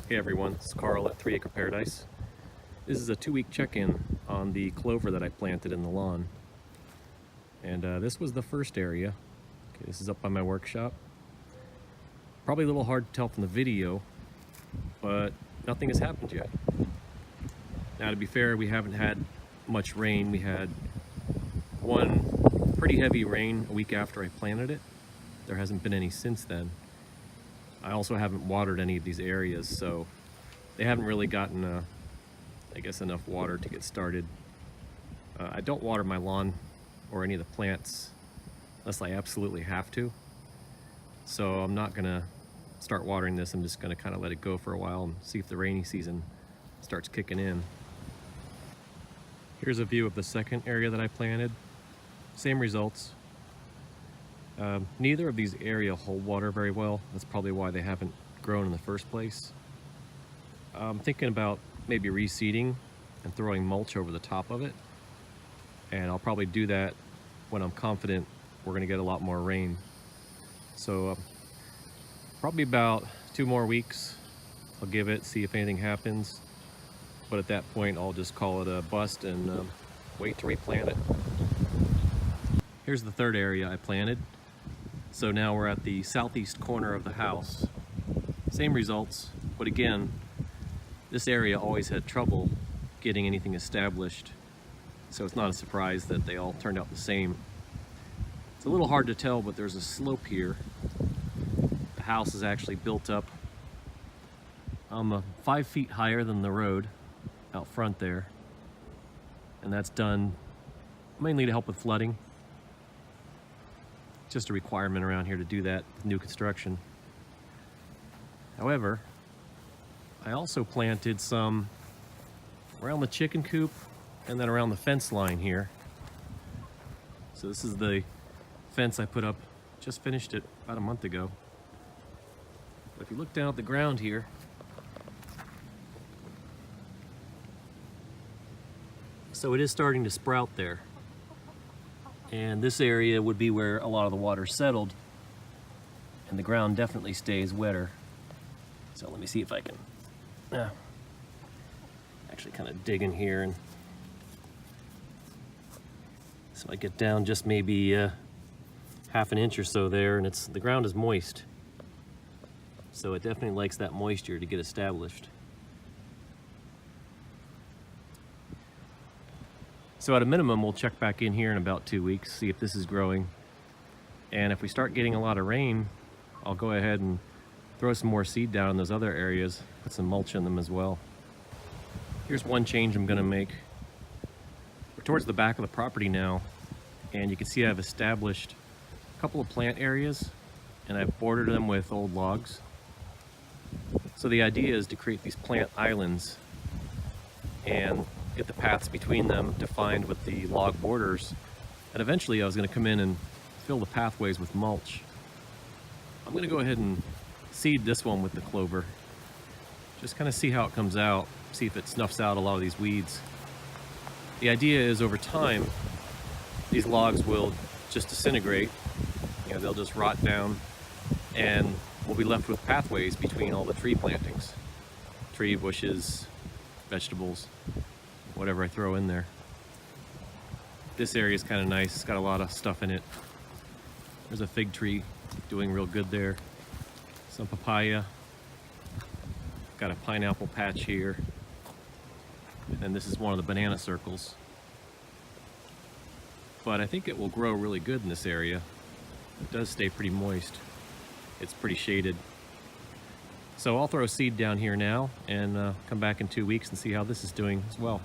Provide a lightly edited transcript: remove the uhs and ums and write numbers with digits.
Hey everyone, it's Carl at 3 Acre Paradise. This is a 2-week check-in on the clover that I planted in the lawn. And this was the first area. Okay, this is up by my workshop. Probably a little hard to tell from the video, but nothing has happened yet. Now to be fair, we haven't had much rain. We had one pretty heavy rain a week after I planted it. There hasn't been any since then. I also haven't watered any of these areas, so they haven't really gotten, I guess, enough water to get started. I don't water my lawn or any of the plants unless I absolutely have to. So I'm not gonna start watering this. I'm just gonna kind of let it go for a while and see if the rainy season starts kicking in. Here's a view of the second area that I planted. Same results. Neither of these areas hold water very well. That's probably why they haven't grown in the first place. I'm thinking about maybe reseeding and throwing mulch over the top of it. And I'll probably do that when I'm confident we're gonna get a lot more rain. So probably about 2 more weeks. I'll give it, see if anything happens. But at that point, I'll just call it a bust and wait to replant it. Here's the third area I planted. So now we're at the southeast corner of the house. Same results, but again, this area always had trouble getting anything established. So it's not a surprise that they all turned out the same. It's a little hard to tell, but there's a slope here. The house is actually built up 5 feet higher than the road out front there. And that's done mainly to help with flooding. Just a requirement around here to do that with new construction. However, I also planted some around the chicken coop and then around the fence line here. So this is the fence I put up, just finished it about a month ago. But if you look down at the ground here, so it is starting to sprout there. And this area would be where a lot of the water settled, and the ground definitely stays wetter. So let me see if I can actually kind of dig in here, and so I get down just maybe half an inch or so there, and the ground is moist. So it definitely likes that moisture to get established. So at a minimum, we'll check back in here in about 2 weeks, see if this is growing. And if we start getting a lot of rain, I'll go ahead and throw some more seed down in those other areas, put some mulch in them as well. Here's one change I'm gonna make. We're towards the back of the property now, and you can see I've established a couple of plant areas, and I've bordered them with old logs. So the idea is to create these plant islands and get the paths between them defined with the log borders. And eventually I was going to come in and fill the pathways with mulch. I'm going to go ahead and seed this one with the clover. Just kind of see how it comes out, see if it snuffs out a lot of these weeds. The idea is over time, these logs will just disintegrate. They'll just rot down, and we'll be left with pathways between all the tree plantings. Tree, bushes, vegetables, whatever I throw in there. This area is kind of nice. It's got a lot of stuff in it. There's a fig tree doing real good there. Some papaya. Got a pineapple patch here. And this is one of the banana circles. But I think it will grow really good in this area. It does stay pretty moist. It's pretty shaded. So I'll throw a seed down here now and come back in 2 weeks and see how this is doing as well.